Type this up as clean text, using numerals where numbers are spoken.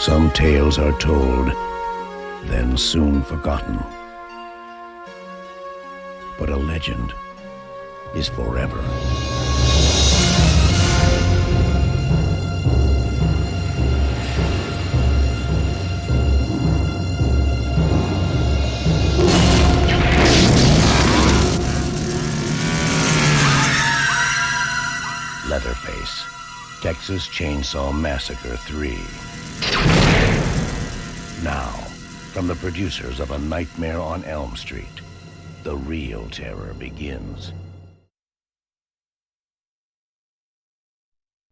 Some tales are told, then soon forgotten. But a legend is forever. Leatherface, Texas Chainsaw Massacre 3. Now, from the producers of A Nightmare on Elm Street, the real terror begins.